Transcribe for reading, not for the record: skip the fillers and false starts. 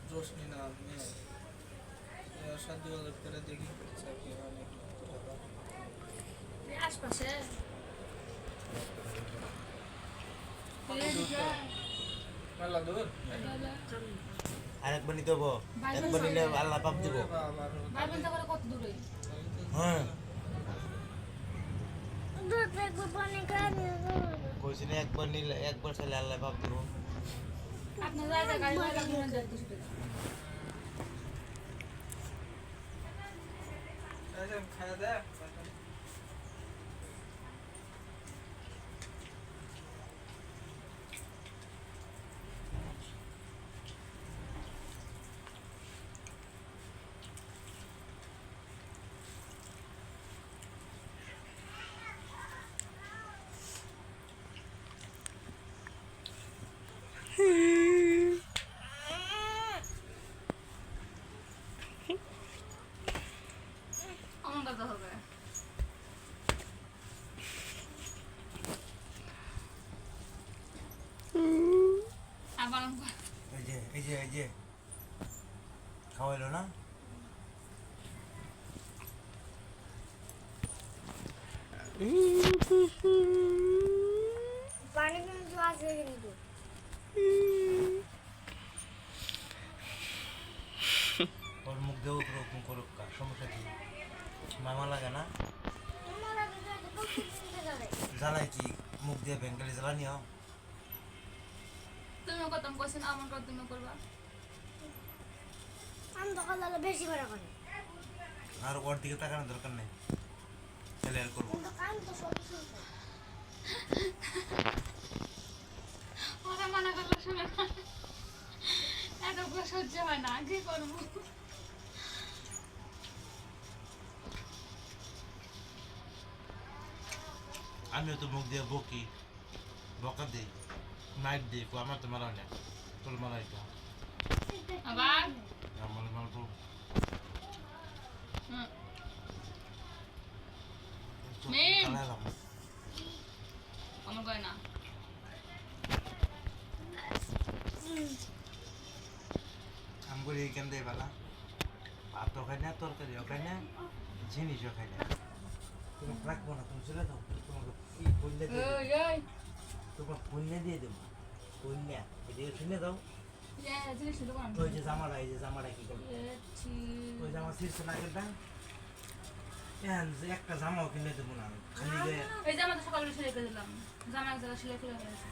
रोशनी नाम में शादी वाले करे देखी আশপাশে मेला दूर আরেকবার নিতে হবো একবার নিলে আল্লাহ পাপ দিব বাইবেল থেকে কত দূরে হ্যাঁ কইছি না একবার নিলে একবার চাইলে আল্লাহ পাপ দিব আপনার জায়গা গাড়ি লাগা মনে যাইতে শুধু ऐसे खाया दे অমন কথা হবে আবার এই যে খাওয়াইলো না পানি কিন্তু আছে কিন্তু ওর মুখ দেবো ওরকম করুক সমস্যা কি মামা লাগে না জ্বালাই কি মুখ দিয়ে বেঙ্গালি জ্বালানিও তুমি কত কোশ্চেন আমার কত তুমি করবা আমি তো কাল বেশি করে করে আর ওর দিকে তাকানোর দরকার নেই তাহলে আর করবো কিন্তু কান তো সব শুনছে ওরা মনে করলো শুনে না এত সহ্য হয় না কি করবো আমিও তো মুখ দিয়ে বকি বকা দিই নাইট দিই আমার তো মারা নেই তোর মারাই তো আবার আমার মারবো মেম আমার কয় না আমি করি এইখান দিয়ে বেলা ভাতও খাই না তরকারিও খাই না জিনিসও খাই না তোমাকে রাখবো না তুমি চলে যাও তোমাকে কি কন্যা দিয়ে দেবো তোমাকে কন্যা দিয়ে দেবো কন্যা এদিকে শুনে দাও ওই যে জামাটা কি করবো ওই জামা ছিঁড়ছে না আগেরটা একটা জামাও কিনে দেবো না আমি খালি এই জামা তো সকালে সিলাই করে দিলাম জামা এক জায়গায় সিলাই করে গেছে